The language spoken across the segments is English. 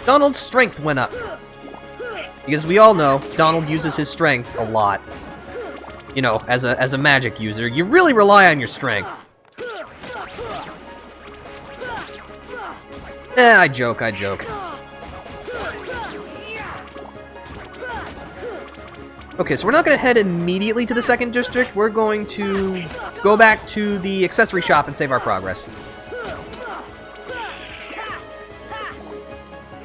Donald's strength went up. Because we all know, Donald uses his strength a lot. You know, as a magic user, you really rely on your strength. I joke. Okay, so we're not going to head immediately to the second district. We're going to go back to the accessory shop and save our progress.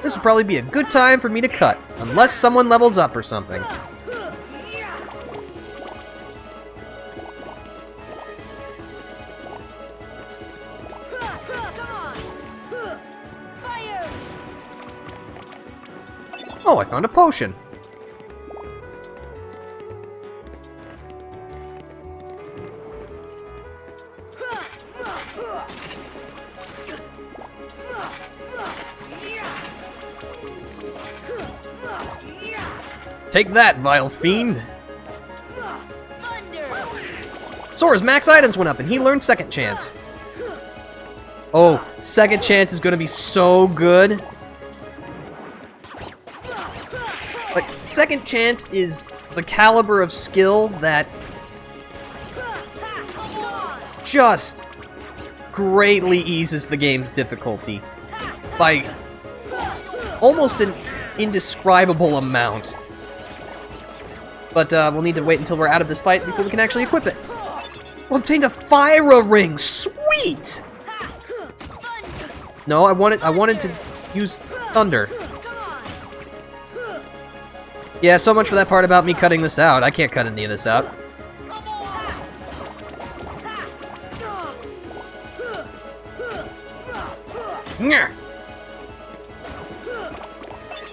This will probably be a good time for me to cut, unless someone levels up or something. Oh, I found a potion. Take that, vile fiend! Sora's max items went up, and he learned Second Chance. Oh, Second Chance is gonna be so good. Like, Second Chance is the caliber of skill that just greatly eases the game's difficulty by almost an indescribable amount. But we'll need to wait until we're out of this fight before we can actually equip it. We obtained a Fire Ring! Sweet! No, I wanted to use Thunder. Yeah, so much for that part about me cutting this out. I can't cut any of this out.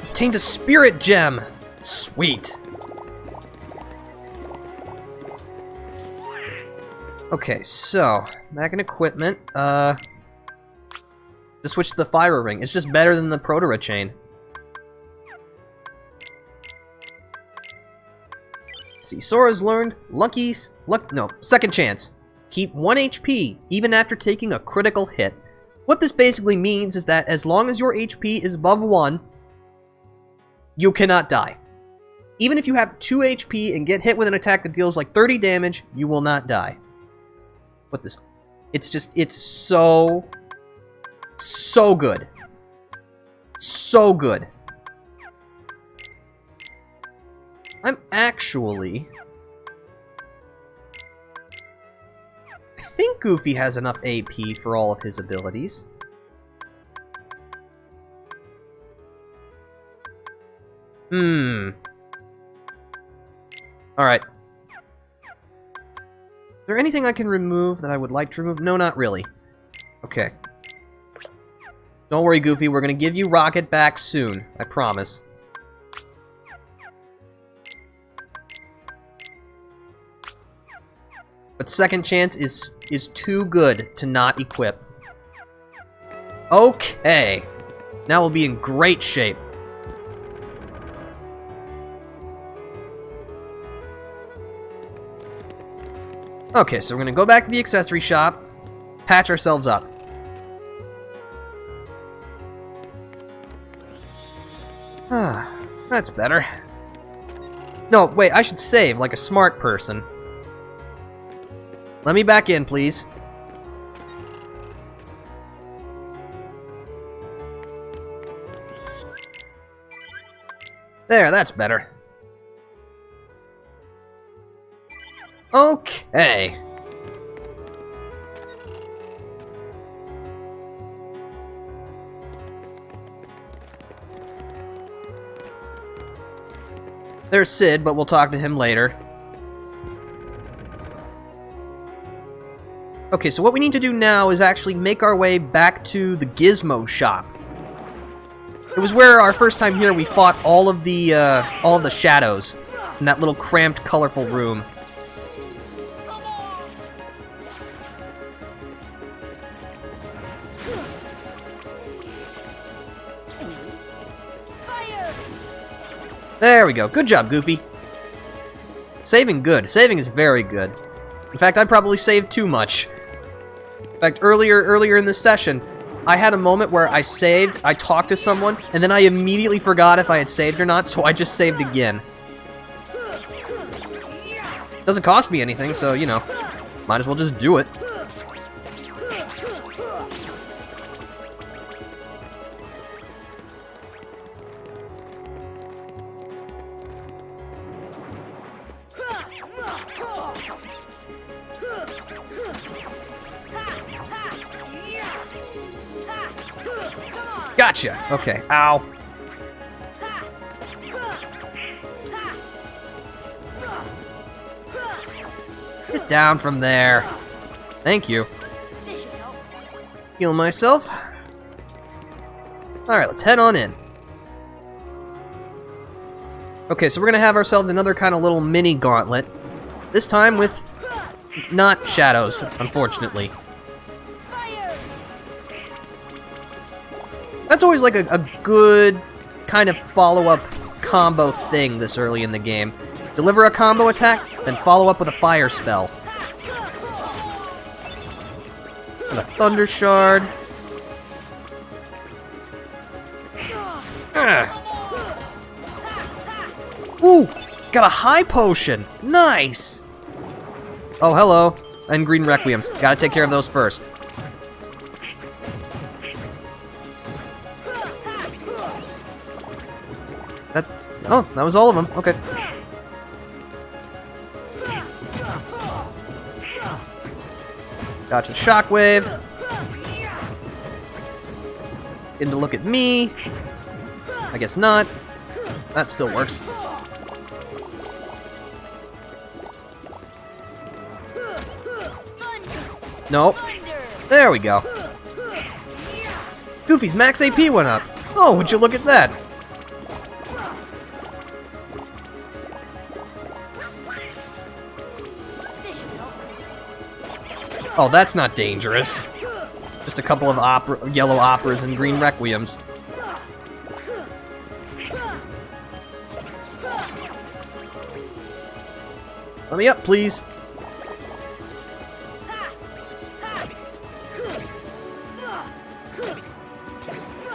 Obtained a Spirit Gem! Sweet. Okay, so, back in equipment, to switch to the Fire Ring. It's just better than the Protera Chain. Let's see, Sora's learned Second Chance. Keep 1 HP, even after taking a critical hit. What this basically means is that as long as your HP is above 1, you cannot die. Even if you have 2 HP and get hit with an attack that deals like 30 damage, you will not die. What this... It's so good. So good. I'm actually... I think Goofy has enough AP for all of his abilities. Alright. Is there anything I can remove that I would like to remove? No, not really. Okay. Don't worry, Goofy. We're gonna give you Rocket back soon. I promise. But Second Chance is too good to not equip. Okay. Now we'll be in great shape. Okay, so we're gonna go back to the accessory shop, patch ourselves up. That's better. No, wait, I should save like a smart person. Let me back in, please. There, that's better. Okay. There's Sid, but we'll talk to him later. Okay, so what we need to do now is actually make our way back to the Gizmo shop. It was where our first time here we fought all of the shadows in that little cramped, colorful room. There we go. Good job, Goofy. Saving good. Saving is very good. In fact, I probably saved too much. In fact, earlier in this session, I had a moment where I saved, I talked to someone, and then I immediately forgot if I had saved or not, so I just saved again. Doesn't cost me anything, so, you know, might as well just do it. Gotcha! Okay, ow. Get down from there. Thank you. Heal myself. Alright, let's head on in. Okay, so we're gonna have ourselves another kind of little mini gauntlet. This time with not shadows, unfortunately. That's always like a good kind of follow-up combo thing this early in the game. Deliver a combo attack, then follow up with a fire spell. And a Thunder Shard. Ooh! Got a high potion! Nice! Oh, hello. And green requiems. Gotta take care of those first. Oh, that was all of them. Okay. Gotcha. Shockwave. Getting to look at me. I guess not. That still works. Nope. There we go. Goofy's max AP went up. Oh, would you look at that? Oh, that's not dangerous. Just a couple of yellow operas and green requiems. Let me up, please.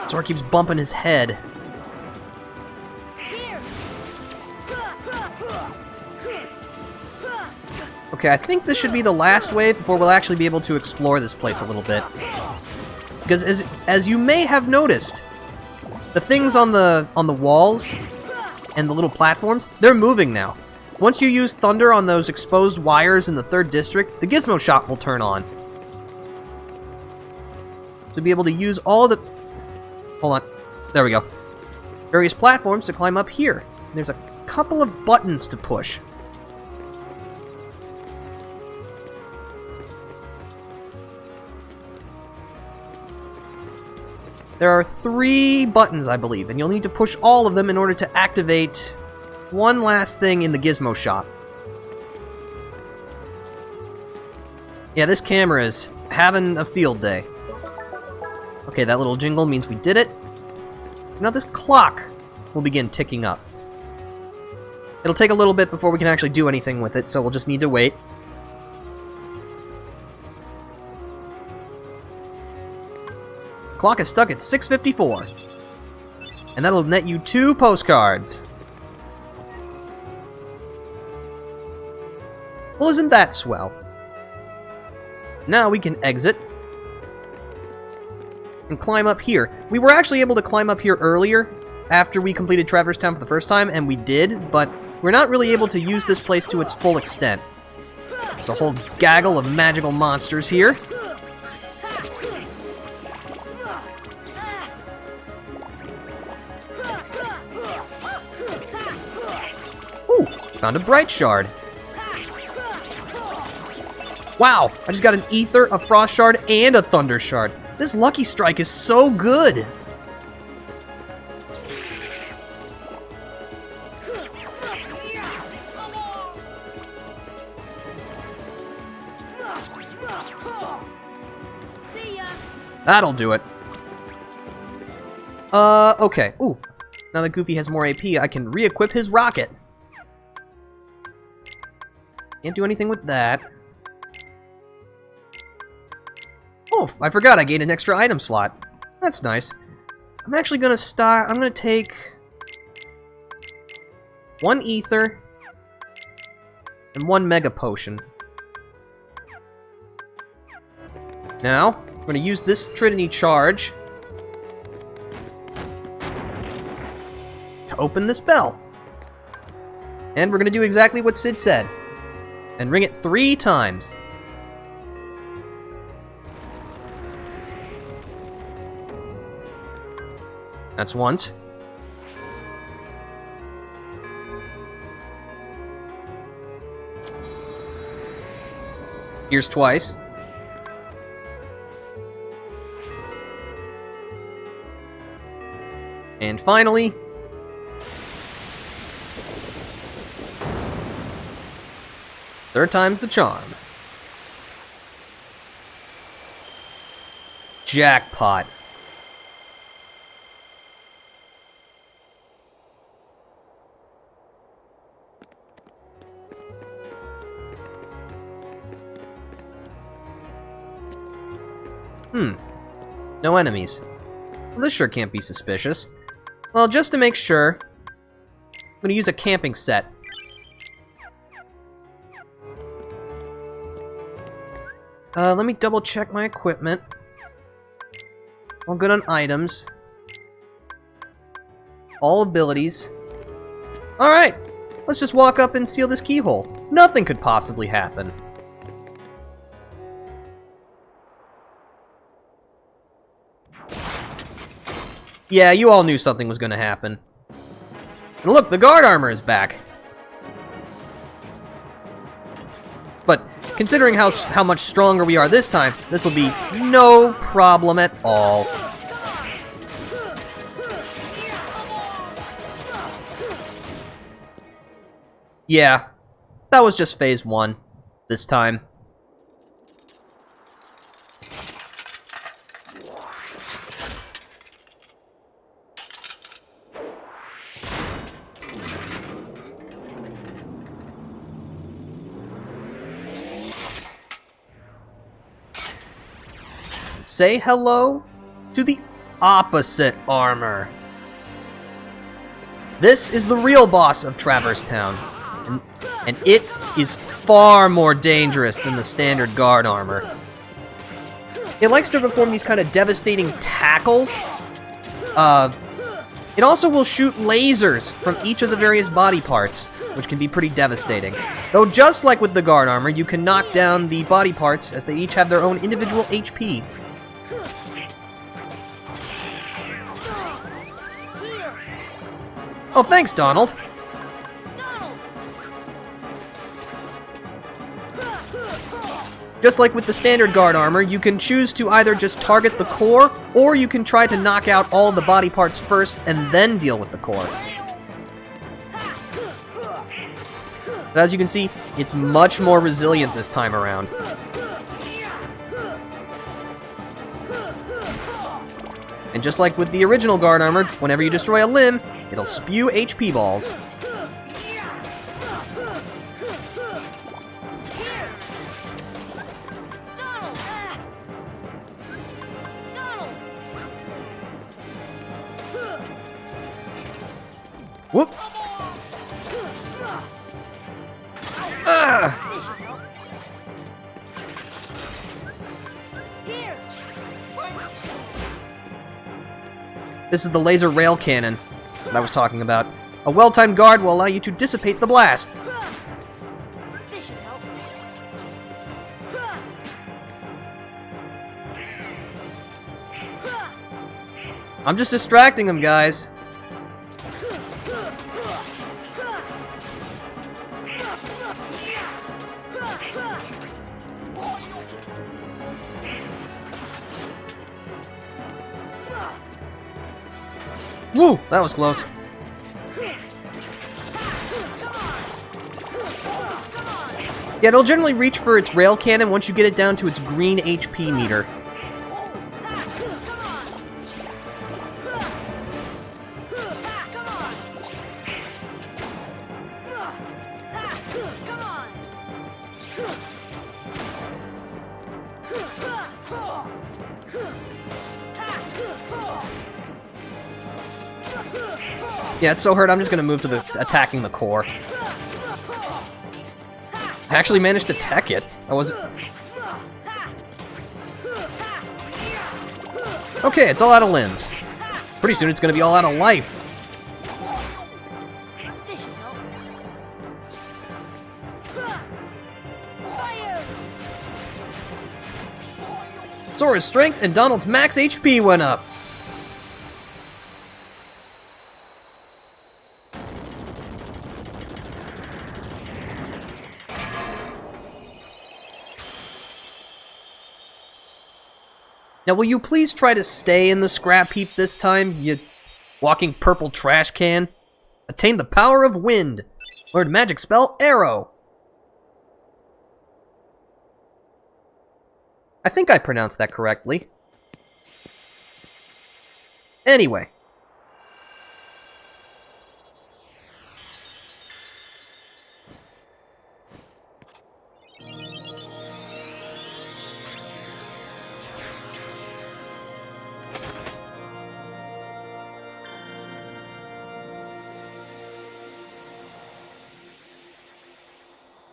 Sora keeps bumping his head. Okay, I think this should be the last wave before we'll actually be able to explore this place a little bit. Because as you may have noticed, the things on the walls and the little platforms, they're moving now. Once you use Thunder on those exposed wires in the 3rd district, the Gizmo Shop will turn on. To be able to use all the... Hold on. There we go. Various platforms to climb up here. There's a couple of buttons to push. There are 3 buttons, I believe, and you'll need to push all of them in order to activate one last thing in the Gizmo Shop. Yeah, this camera is having a field day. Okay, that little jingle means we did it. Now this clock will begin ticking up. It'll take a little bit before we can actually do anything with it, so we'll just need to wait. Clock is stuck at 6:54. And that'll net you 2 postcards. Well, isn't that swell? Now we can exit and climb up here. We were actually able to climb up here earlier after we completed Traverse Town for the first time, and we did, but we're not really able to use this place to its full extent. There's a whole gaggle of magical monsters here. Ooh, found a Bright Shard. Wow, I just got an Ether, a Frost Shard, and a Thunder Shard. This Lucky Strike is so good! That'll do it. Okay. Ooh. Now that Goofy has more AP, I can re-equip his rocket. Can't do anything with that. Oh, I forgot I gained an extra item slot. That's nice. I'm actually gonna start... I'm gonna take... 1 ether... and 1 mega potion. Now, I'm gonna use this Trinity charge... to open this bell. And we're gonna do exactly what Sid said. And ring it 3 times. That's once. Here's twice. And finally... third time's the charm. Jackpot. No enemies. Well, this sure can't be suspicious. Well, just to make sure, I'm gonna use a camping set. Let me double check my equipment. All good on items. All abilities. Alright, let's just walk up and seal this keyhole. Nothing could possibly happen. Yeah, you all knew something was gonna happen. And look, the guard armor is back. But considering how much stronger we are this time, this will be no problem at all. Yeah, that was just phase 1 this time. Say hello to the opposite armor. This is the real boss of Traverse Town, and it is far more dangerous than the standard guard armor. It likes to perform these kind of devastating tackles. It also will shoot lasers from each of the various body parts, which can be pretty devastating. Though just like with the guard armor, you can knock down the body parts as they each have their own individual HP. Oh, thanks, Donald. Just like with the standard guard armor, you can choose to either just target the core, or you can try to knock out all the body parts first and then deal with the core. But as you can see, it's much more resilient this time around. And just like with the original guard armor, whenever you destroy a limb, it'll spew HP balls. Whoop! This is the laser rail cannon that I was talking about. A well-timed guard will allow you to dissipate the blast. I'm just distracting him, guys. Woo! That was close. Yeah, it'll generally reach for its rail cannon once you get it down to its green HP meter. Yeah, it's so hurt, I'm just gonna move to the attacking the core. I actually managed to tech it. I was... Okay, it's all out of limbs. Pretty soon it's gonna be all out of life. Sora's strength and Donald's max HP went up. Now, will you please try to stay in the scrap heap this time, you walking purple trash can? Attain the power of wind. Learn magic spell Arrow. I think I pronounced that correctly. Anyway.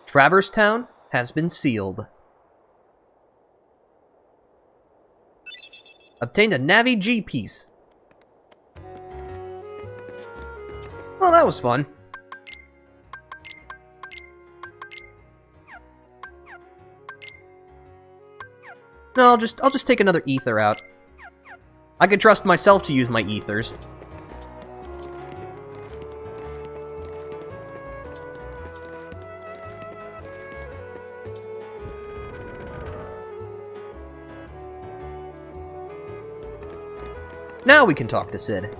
Traverse Town has been sealed. Obtained a Navi G piece. Well, that was fun. No, I'll just take another ether out. I can trust myself to use my ethers. Now we can talk to Sid.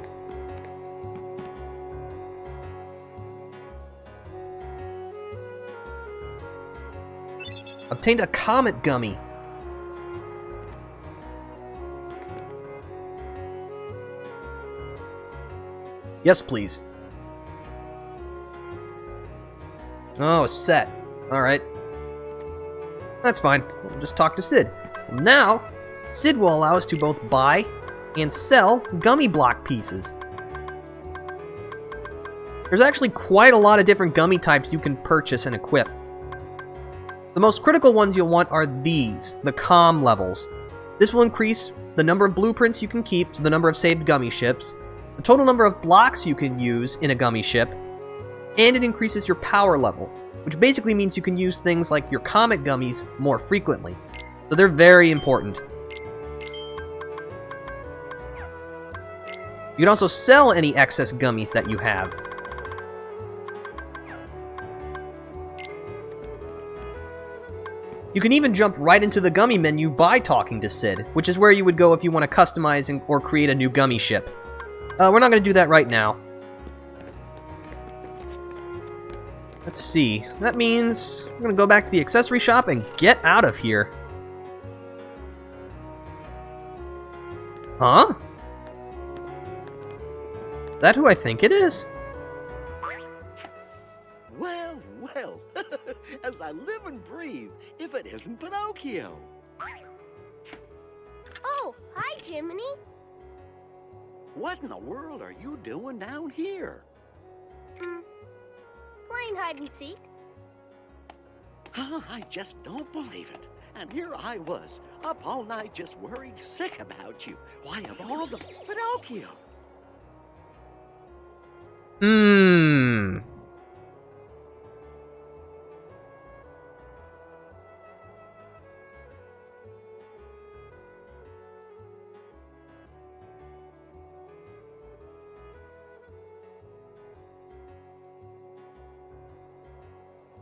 Obtained a Comet Gummy. Yes, please. Oh, a set. Alright. That's fine. We'll just talk to Sid. Now, Sid will allow us to both buy and sell gummy block pieces. There's actually quite a lot of different gummy types you can purchase and equip. The most critical ones you'll want are these, the comm levels. This will increase the number of blueprints you can keep, so the number of saved gummy ships, the total number of blocks you can use in a gummy ship, and it increases your power level, which basically means you can use things like your comet gummies more frequently. So they're very important. You can also sell any excess gummies that you have. You can even jump right into the gummy menu by talking to Sid, which is where you would go if you want to customize or create a new gummy ship. We're not going to do that right now. Let's see. That means we're going to go back to the accessory shop and get out of here. Huh? That who I think it is? Well, well, as I live and breathe, if it isn't Pinocchio. Oh, hi, Jiminy. What in the world are you doing down here? Playing hide and seek. I just don't believe it. And here I was, up all night just worried sick about you. Why, of all the Pinocchio?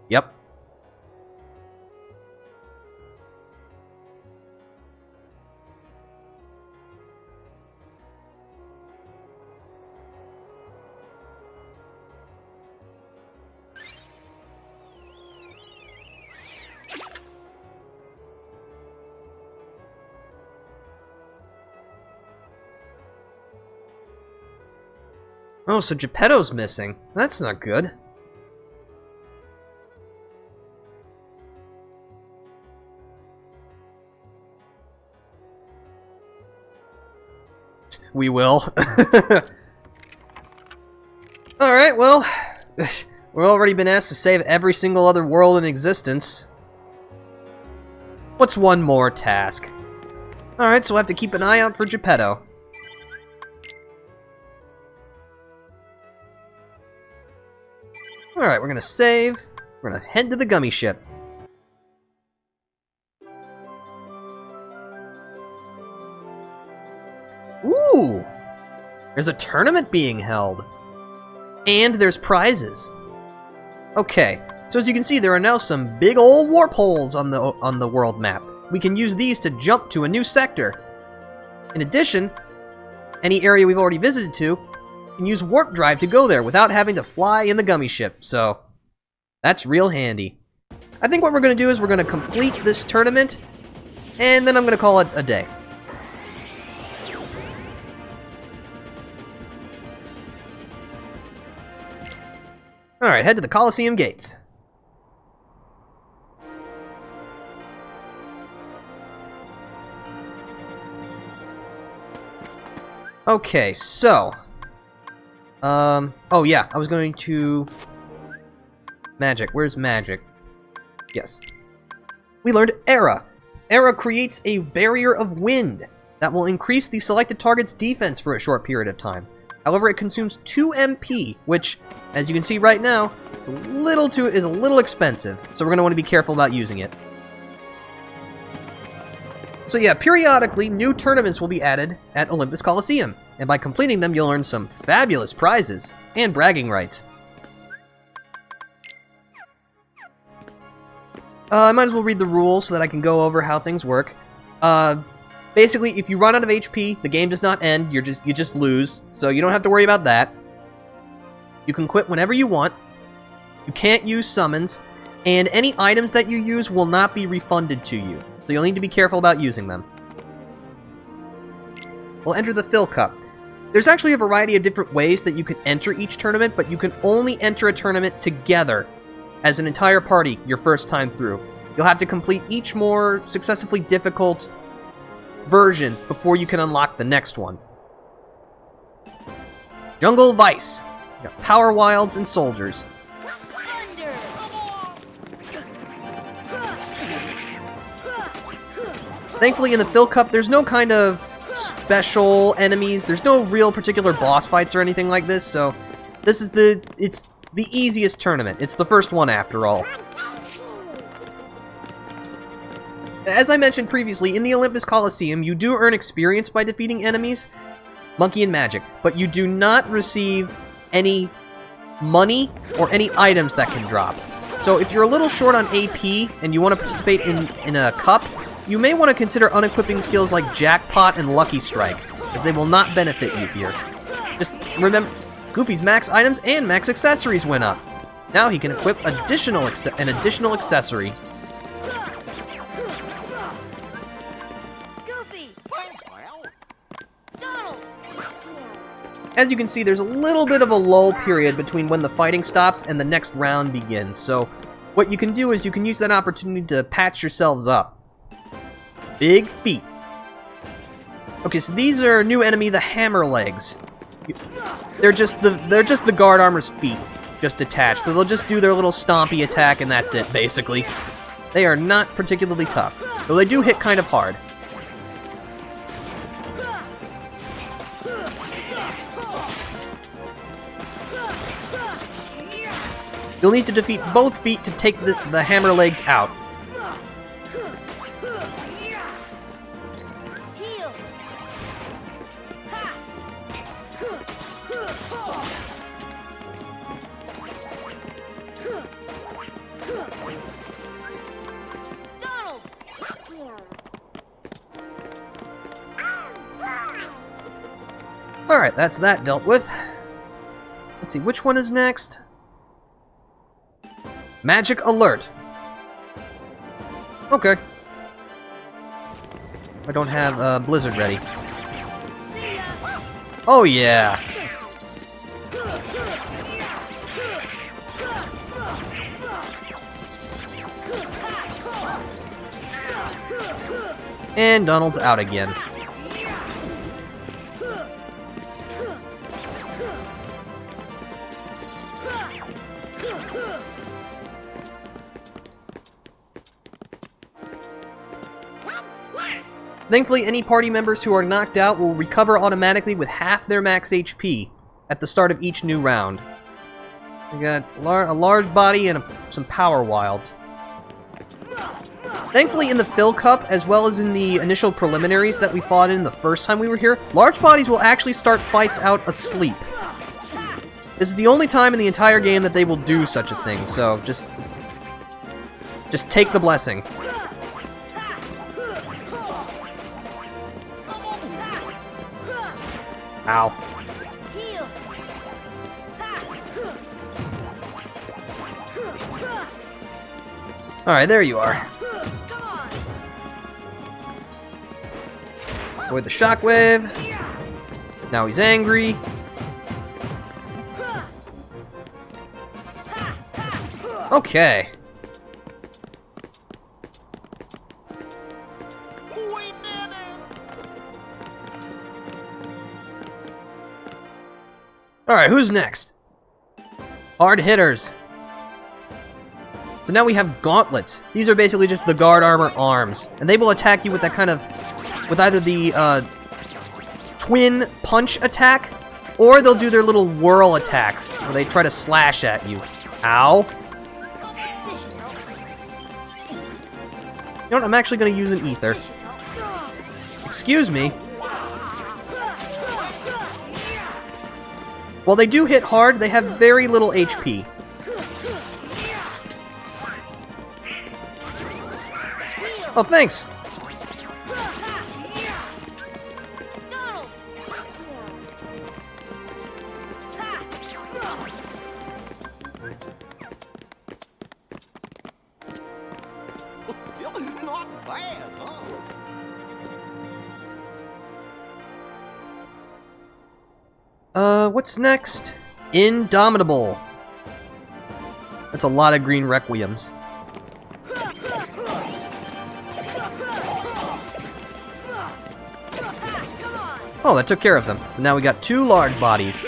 Yep. Oh, so Geppetto's missing. That's not good. We will. We've already been asked to save every single other world in existence. What's one more task? Alright, so we'll have to keep an eye out for Geppetto. Alright, we're gonna save. We're gonna head to the gummy ship. Ooh! There's a tournament being held. And there's prizes. Okay, so as you can see, there are now some big old warp holes on the world map. We can use these to jump to a new sector. In addition, any area we've already visited to can use warp drive to go there without having to fly in the gummy ship, so that's real handy. I think what we're going to do is we're going to complete this tournament, and then I'm going to call it a day. Alright, head to the Coliseum gates. Okay, so... oh yeah, I was going to... Magic, where's magic? Yes. We learned Era. Era creates a barrier of wind that will increase the selected target's defense for a short period of time. However, it consumes 2 MP, which, as you can see right now, is a little expensive, so we're going to want to be careful about using it. So yeah, periodically, new tournaments will be added at Olympus Coliseum, and by completing them, you'll earn some fabulous prizes and bragging rights. I might as well read the rules so that I can go over how things work. Basically, if you run out of HP, the game does not end, you just lose, so you don't have to worry about that. You can quit whenever you want. You can't use summons, and any items that you use will not be refunded to you, so you'll need to be careful about using them. We'll enter the Fill Cup. There's actually a variety of different ways that you can enter each tournament, but you can only enter a tournament together as an entire party your first time through. You'll have to complete each more successively difficult version before you can unlock the next one. Jungle Vice. You got Power Wilds and Soldiers. Thankfully in the Fill Cup there's no kind of special enemies, there's no real particular boss fights or anything like this, so it's the easiest tournament. It's the first one after all. As I mentioned previously, in the Olympus Coliseum, you do earn experience by defeating enemies, Monkey and Magic, but you do not receive any money or any items that can drop. So if you're a little short on AP and you want to participate in a cup, you may want to consider unequipping skills like Jackpot and Lucky Strike, as they will not benefit you here. Just remember, Goofy's max items and max accessories went up. Now he can equip an additional accessory. As you can see, there's a little bit of a lull period between when the fighting stops and the next round begins, so what you can do is you can use that opportunity to patch yourselves up. Big Feet. Okay, so these are new enemy, the Hammer Legs. They're just the guard armor's feet, just detached, so they'll just do their little stompy attack and that's it, basically. They are not particularly tough, though they do hit kind of hard. You'll need to defeat both feet to take the hammer legs out. Alright, that's that dealt with. Let's see, which one is next? Magic Alert. Okay. I don't have Blizzard ready. Oh yeah. And Donald's out again. Thankfully, any party members who are knocked out will recover automatically with half their max HP at the start of each new round. We got a large body and some power wilds. Thankfully, in the Fill Cup, as well as in the initial preliminaries that we fought in the first time we were here, large bodies will actually start fights out asleep. This is the only time in the entire game that they will do such a thing, so just take the blessing. Ow. Alright, there you are. Avoid the shockwave. Now he's angry. Okay. Alright, who's next? Hard hitters. So now we have gauntlets. These are basically just the guard armor arms. And they will attack you with that kind of... with either the twin punch attack, or they'll do their little whirl attack, where they try to slash at you. Ow. You know what? I'm actually going to use an ether. Excuse me. While they do hit hard, they have very little HP. Oh, thanks! Not bad, huh? What's next? Indomitable. That's a lot of green requiems. Oh, that took care of them. Now we got two large bodies.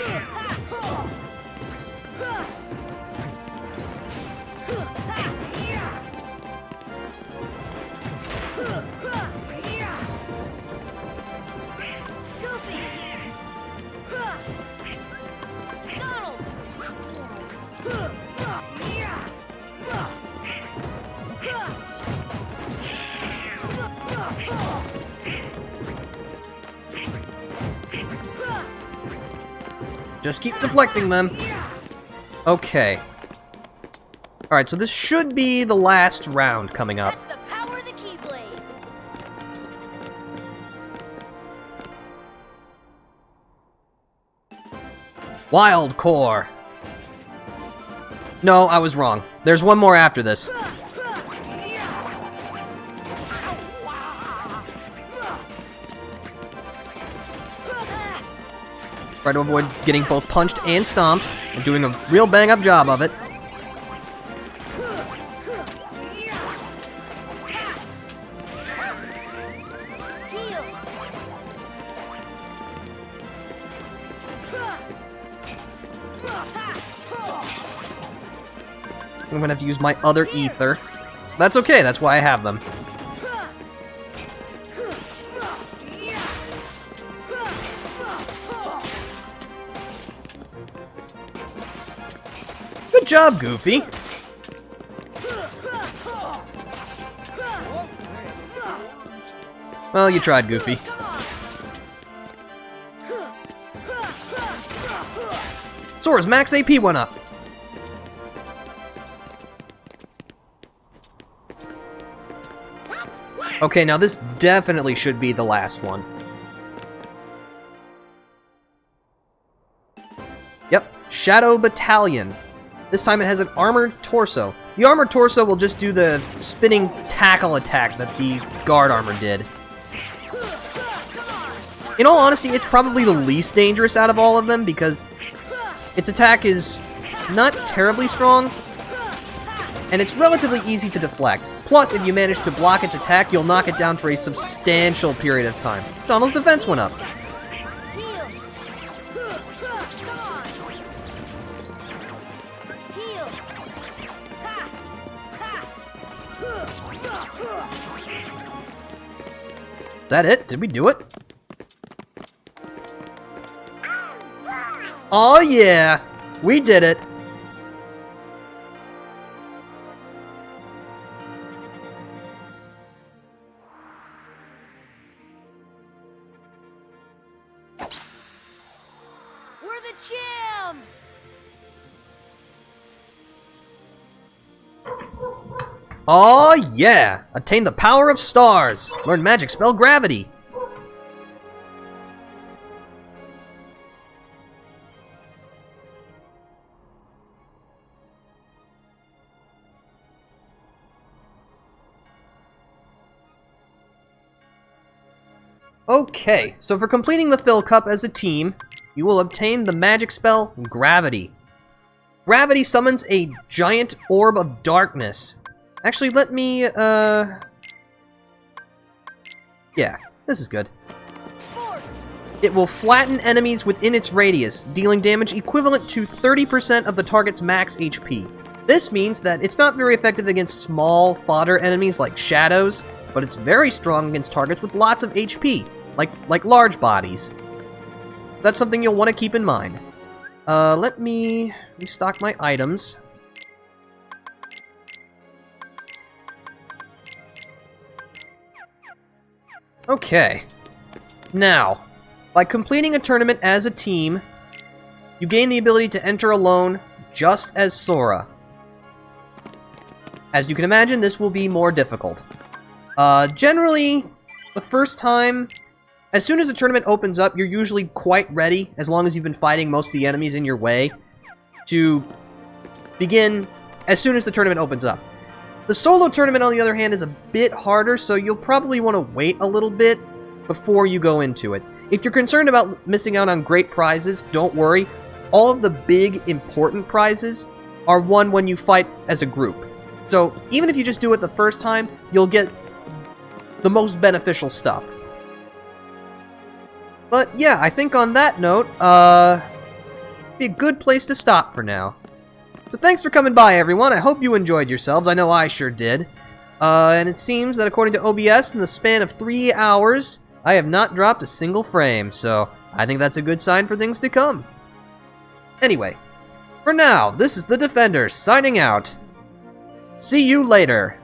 Just keep deflecting them. Okay. Alright, so this should be the last round coming up. That's the power of the Keyblade. Wild Core. No, I was wrong. There's one more after this. Try to avoid getting both punched and stomped. I'm doing a real bang-up job of it. I'm gonna have to use my other ether. That's okay, that's why I have them. Good job, Goofy. Well, you tried, Goofy. Sora's max AP went up. Okay, now this definitely should be the last one. Yep, Shadow Battalion. This time it has an armored torso. The armored torso will just do the spinning tackle attack that the guard armor did. In all honesty, it's probably the least dangerous out of all of them because its attack is not terribly strong, and it's relatively easy to deflect. Plus, if you manage to block its attack, you'll knock it down for a substantial period of time. Donald's defense went up. It's that it? Did we do it? Oh yeah! We did it! We're the champs! Oh yeah! Attain the power of stars! Learn magic spell gravity! Okay, so for completing the Fill Cup as a team, you will obtain the magic spell Gravity. Gravity summons a giant orb of darkness. Actually, let me, yeah, this is good. It will flatten enemies within its radius, dealing damage equivalent to 30% of the target's max HP. This means that it's not very effective against small fodder enemies like shadows, but it's very strong against targets with lots of HP, like large bodies. That's something you'll want to keep in mind. Let me restock my items. Okay. Now, by completing a tournament as a team, you gain the ability to enter alone, just as Sora. As you can imagine, this will be more difficult. Generally, the first time, as soon as the tournament opens up, you're usually quite ready, as long as you've been fighting most of the enemies in your way, to begin as soon as the tournament opens up. The solo tournament, on the other hand, is a bit harder, so you'll probably want to wait a little bit before you go into it. If you're concerned about missing out on great prizes, don't worry. All of the big, important prizes are won when you fight as a group. So, even if you just do it the first time, you'll get the most beneficial stuff. But yeah, I think on that note, be a good place to stop for now. So thanks for coming by, everyone. I hope you enjoyed yourselves. I know I sure did. And it seems that according to OBS, in the span of 3 hours, I have not dropped a single frame, so I think that's a good sign for things to come. Anyway, for now, this is the Defender, signing out. See you later.